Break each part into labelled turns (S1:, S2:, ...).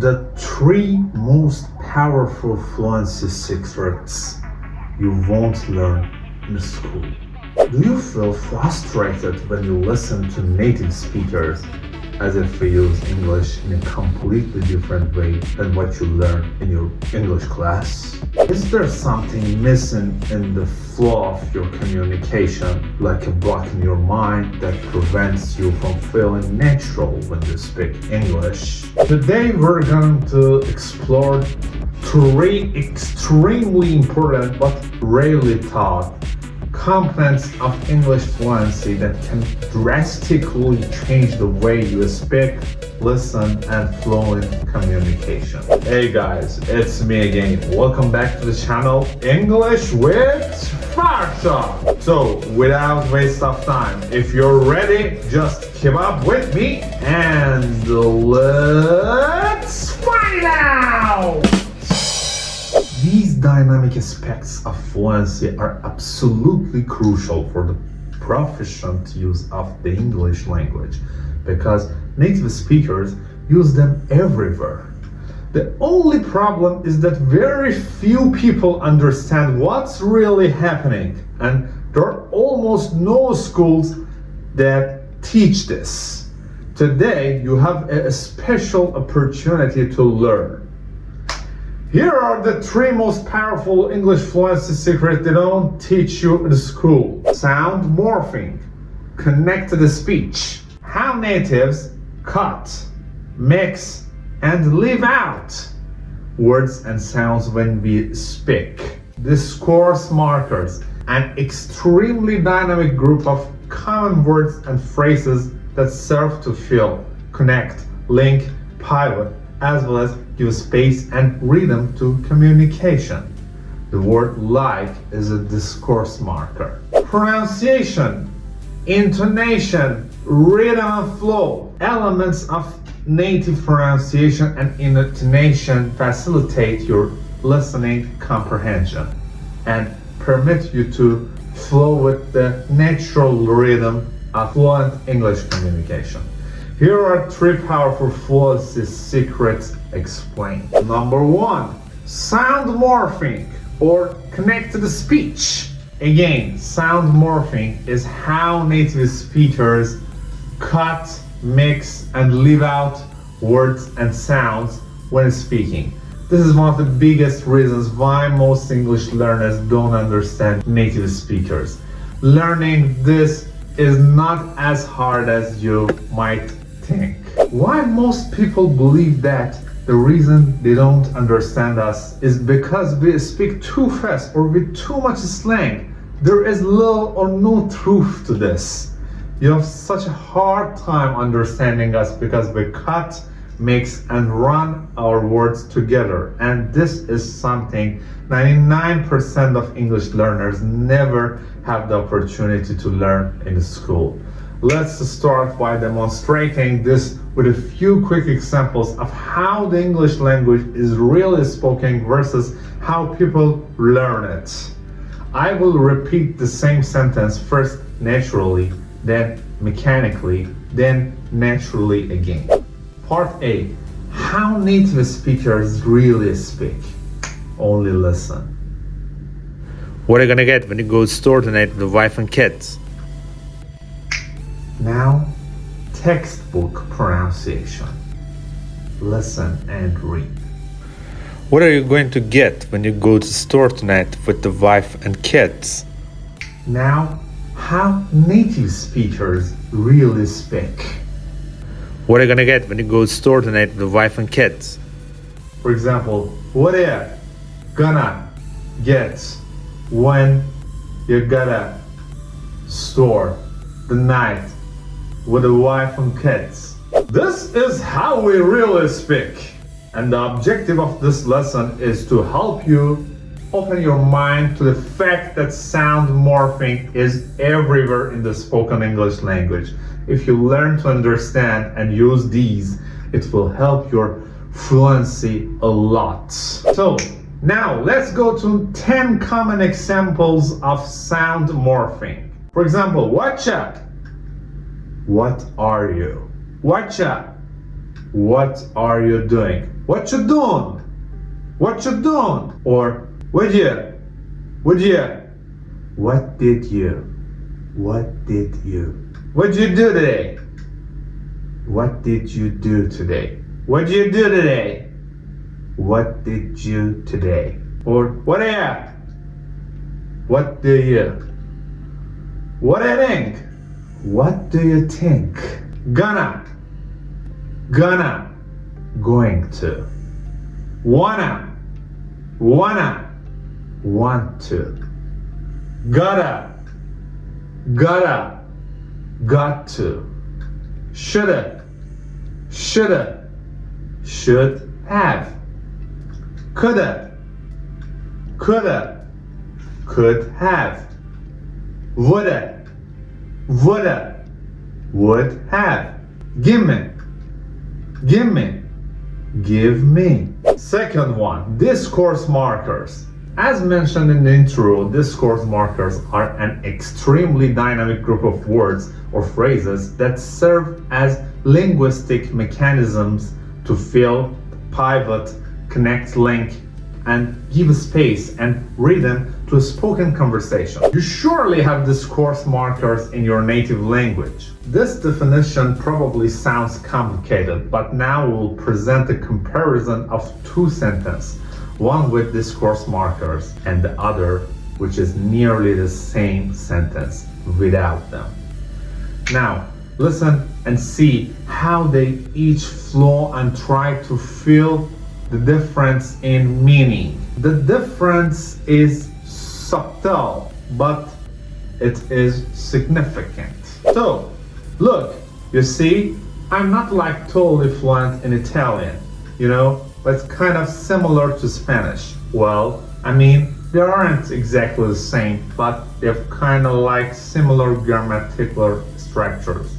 S1: the 3 most powerful fluency secrets you won't learn in school. Do you feel frustrated when you listen to native speakers as if they use English in a completely different way than what you learn in your English class? Is there something missing in the flow of your communication, like a block in your mind that prevents you from feeling natural when you speak English? Today we're going to explore 3 extremely important but rarely taught components of English fluency that can drastically change the way you speak, listen, and flow in communication. Hey guys, it's me again. Welcome back to the channel English with Farta. So, without waste of time, if you're ready, just keep up with me and let's find out! These dynamic aspects of fluency are absolutely crucial for the proficient use of the English language because native speakers use them everywhere. The only problem is that very few people understand what's really happening, and there are almost no schools that teach this. Today, you have a special opportunity to learn. Here are the 3 most powerful English fluency secrets they don't teach you in school. Sound morphing, connected speech, how natives cut, mix, and leave out words and sounds when we speak. Discourse markers, an extremely dynamic group of common words and phrases that serve to fill, connect, link, pivot, as well as give space and rhythm to communication. The word like is a discourse marker. Pronunciation, intonation, rhythm and flow. Elements of native pronunciation and intonation facilitate your listening comprehension and permit you to flow with the natural rhythm of fluent English communication. Here are 3 powerful fluency secrets explained. Number 1, sound morphing or connected speech. Again, sound morphing is how native speakers cut, mix, and leave out words and sounds when speaking. This is one of the biggest reasons why most English learners don't understand native speakers. Learning this is not as hard as you might think. Why most people believe that the reason they don't understand us is because we speak too fast or with too much slang. There is little or no truth to this. You have such a hard time understanding us because we cut, mix, and run our words together. And this is something 99% of English learners never have the opportunity to learn in school. Let's start by demonstrating this with a few quick examples of how the English language is really spoken versus how people learn it. I will repeat the same sentence first naturally, then mechanically, then naturally again. Part A. How native speakers really speak. Only listen.
S2: What are you gonna get when you go to the store tonight with the wife and kids?
S1: Now, textbook pronunciation. Listen and read.
S2: What are you going to get when you go to the store tonight with the wife and kids?
S1: Now, how native speakers really speak.
S2: What are you gonna get when you go to the store tonight with the wife and kids?
S1: For example, what are you gonna get when you gotta store the night with the wife and kids? This is how we really speak. And the objective of this lesson is to help you open your mind to the fact that sound morphing is everywhere in the spoken English language. If you learn to understand and use these, it will help your fluency a lot. So now let's go to 10 common examples of sound morphing. For example, whatcha? What are you? Whatcha? What are you doing? What you doing? What you doing? Or would you? Would you? What did you? What did you? What'd you do today? What did you do today? What'd you do today? What did you today? Or what are you? What do you? What do you think? What do you think? Gonna, going to. Wanna, want to. Gotta, got to. Shoulda, should have. Coulda, could have. Woulda, would have. Gimme, give me. Second one, discourse markers. As mentioned in the intro, discourse markers are an extremely dynamic group of words or phrases that serve as linguistic mechanisms to fill, pivot, connect, link, and give space and rhythm to a spoken conversation. You surely have discourse markers in your native language. This definition probably sounds complicated, but now we'll present a comparison of two sentences, one with discourse markers and the other which is nearly the same sentence without them. Now, listen and see how they each flow and try to feel the difference in meaning. The difference is subtle, but it is significant. So, look, you see, I'm not like totally fluent in Italian, but it's kind of similar to Spanish. Well, I mean, they aren't exactly the same, but they've kind of like similar grammatical structures,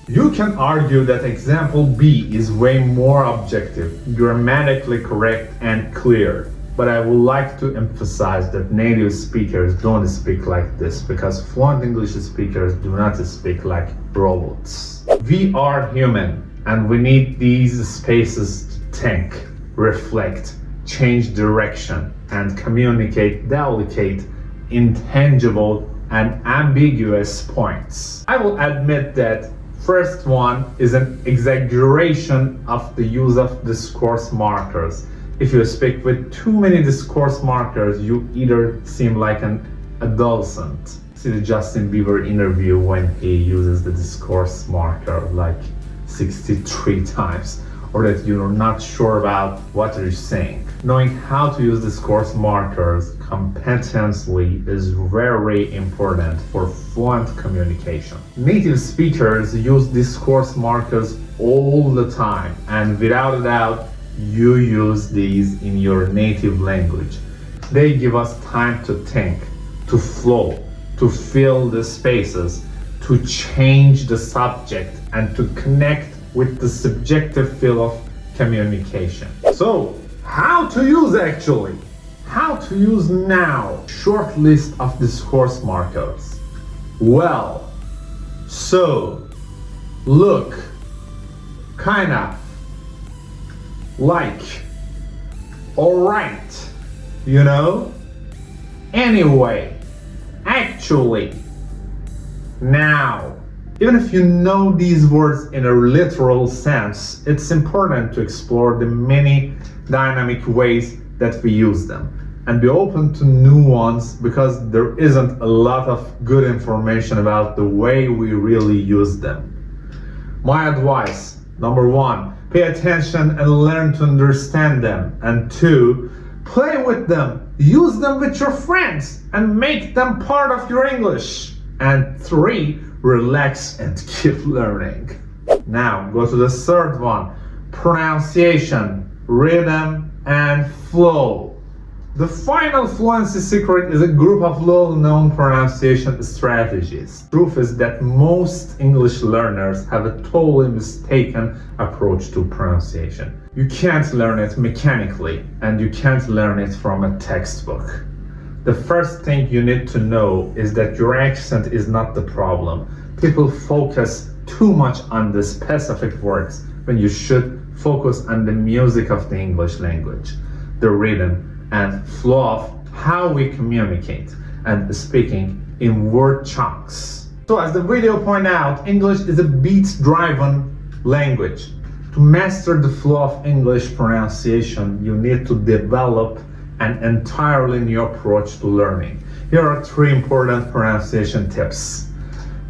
S1: You can argue that example B is way more objective, grammatically correct and clear. But I would like to emphasize that native speakers don't speak like this because fluent English speakers do not speak like robots. We are human and we need these spaces to think, reflect, change direction, and communicate delicate, intangible, and ambiguous points. I will admit that first one is an exaggeration of the use of discourse markers. If you speak with too many discourse markers, you either seem like an adolescent. See the Justin Bieber interview when he uses the discourse marker like 63 times, or that you're not sure about what you're saying. Knowing how to use discourse markers competently is very important for fluent communication. Native speakers use discourse markers all the time, and without a doubt, you use these in your native language. They give us time to think, to flow, to fill the spaces, to change the subject, and to connect with the subjective feel of communication. So, how to use actually? How to use now? Short list of discourse markers. Well, so, look, kind of, like, alright, anyway, actually, now. Even if you know these words in a literal sense, it's important to explore the many dynamic ways that we use them and be open to new ones because there isn't a lot of good information about the way we really use them. My advice, number one, pay attention and learn to understand them. And two, play with them, use them with your friends and make them part of your English. And three, relax and keep learning. Now, go to the third one, pronunciation, rhythm, and flow. The final fluency secret is a group of little-known pronunciation strategies. Truth is that most English learners have a totally mistaken approach to pronunciation. You can't learn it mechanically, and you can't learn it from a textbook. The first thing you need to know is that your accent is not the problem. People focus too much on the specific words when you should focus on the music of the English language, the rhythm and flow of how we communicate, and speaking in word chunks. So as the video points out, English is a beat-driven language. To master the flow of English pronunciation, you need to develop an entirely new approach to learning. Here are 3 important pronunciation tips.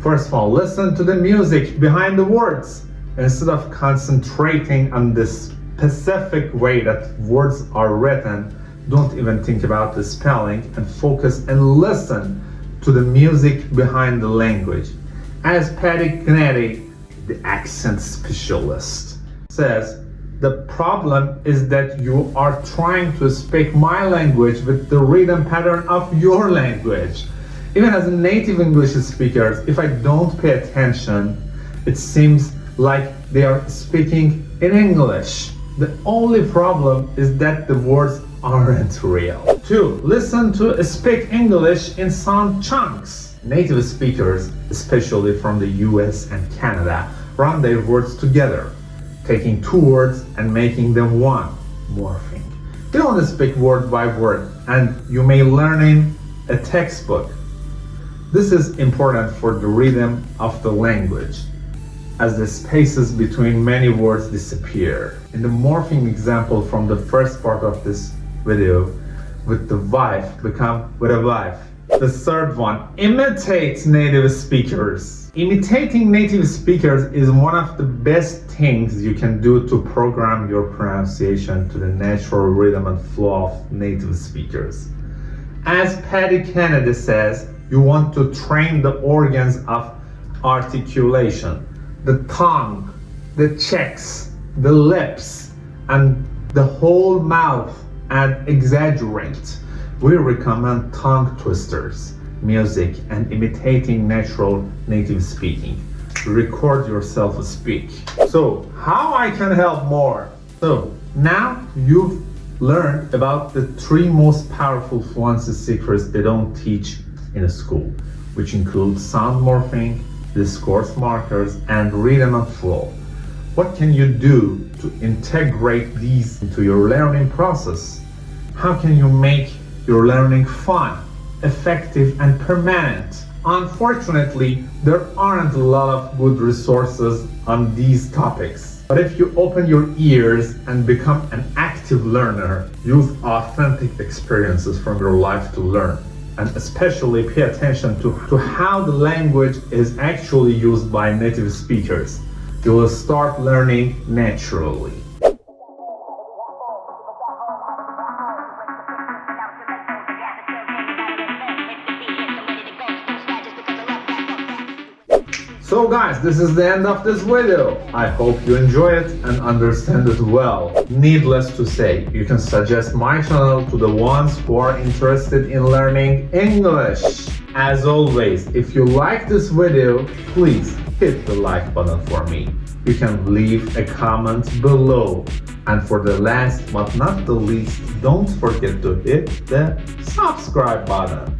S1: First of all, listen to the music behind the words. Instead of concentrating on the specific way that words are written, don't even think about the spelling and focus and listen to the music behind the language. As Patty Kennedy, the accent specialist, says, the problem is that you are trying to speak my language with the rhythm pattern of your language. Even as a native English speaker, if I don't pay attention, it seems like they are speaking in English. The only problem is that the words aren't real. 2. Listen to speak English in sound chunks. Native speakers, especially from the US and Canada, run their words together, taking 2 words and making them one, morphing. They don't speak word by word, and you may learn in a textbook. This is important for the rhythm of the language, as the spaces between many words disappear. In the morphing example from the first part of this video, with the wife become with a wife. The third one, imitate native speakers. Imitating native speakers is one of the best things you can do to program your pronunciation to the natural rhythm and flow of native speakers. As Patty Kennedy says, you want to train the organs of articulation, the tongue, the cheeks, the lips, and the whole mouth, and exaggerate. We recommend tongue twisters, music, and imitating natural native speaking. Record yourself speak. So, how I can help more? So, now you've learned about the 3 most powerful fluency secrets they don't teach in a school, which include sound morphing, discourse markers, and rhythm and flow. What can you do to integrate these into your learning process? How can you make your learning fun, effective, and permanent? Unfortunately, there aren't a lot of good resources on these topics. But if you open your ears and become an active learner, use authentic experiences from your life to learn. And especially pay attention to how the language is actually used by native speakers. You will start learning naturally. So guys, this is the end of this video. I hope you enjoy it and understand it well. Needless to say, you can suggest my channel to the ones who are interested in learning English. As always, if you like this video, please hit the like button for me. You can leave a comment below. And for the last but not the least, don't forget to hit the subscribe button.